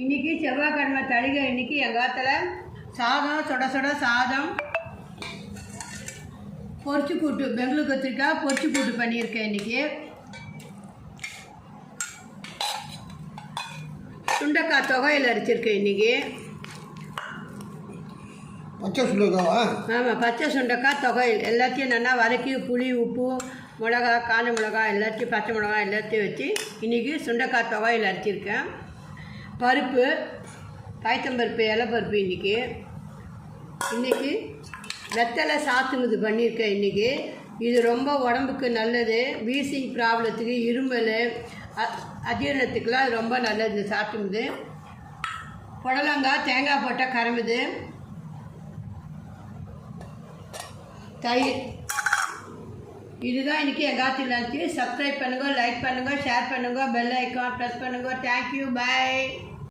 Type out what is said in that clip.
இன்றைக்கி செவ்வாய்க்கிழமை தளிகை. இன்றைக்கி எங்கள் காலத்தில் சாதம், சுட சுட சாதம், பொரிச்சு கூட்டு, பெங்களூர் கத்திரிக்காய் பொரிச்சு கூட்டு பண்ணியிருக்கேன். இன்றைக்கி சுண்டைக்காய் தொகையில் அரைச்சிருக்கேன். இன்றைக்கி பச்சை சுண்டைக்காவா? ஆமாம், பச்சை சுண்டைக்காய் தொகையில் எல்லாத்தையும் நல்லா வதக்கி புளி, உப்பு, மிளகா, காஞ்ச மிளகா எல்லாத்தையும், பச்சை மிளகா எல்லாத்தையும் வச்சு இன்றைக்கி சுண்டைக்காய் தொகையில் அரைச்சிருக்கேன். பருப்பு, பயத்தம்பருப்பு, இலைப்பருப்பு. இன்றைக்கி வெத்தலை சாத்துமுது பண்ணியிருக்கேன். இன்றைக்கி இது ரொம்ப உடம்புக்கு நல்லது. வீசிங் ப்ராப்ளத்துக்கு, இருமல், அஜீரணத்துக்கெலாம் ரொம்ப நல்லது இந்த சாத்துமுது. புடலங்காய் தேங்காய் போட்டால் கரம்புது. தயிர். இதுதான் இன்றைக்கி எங்கள் காத்தி லஞ்சு. சப்ஸ்கிரைப் பண்ணுங்கள், லைக் பண்ணுங்கள், ஷேர் பண்ணுங்கள், பெல் ஐக்கான் ப்ரெஸ் பண்ணுங்கள். Thank you, by.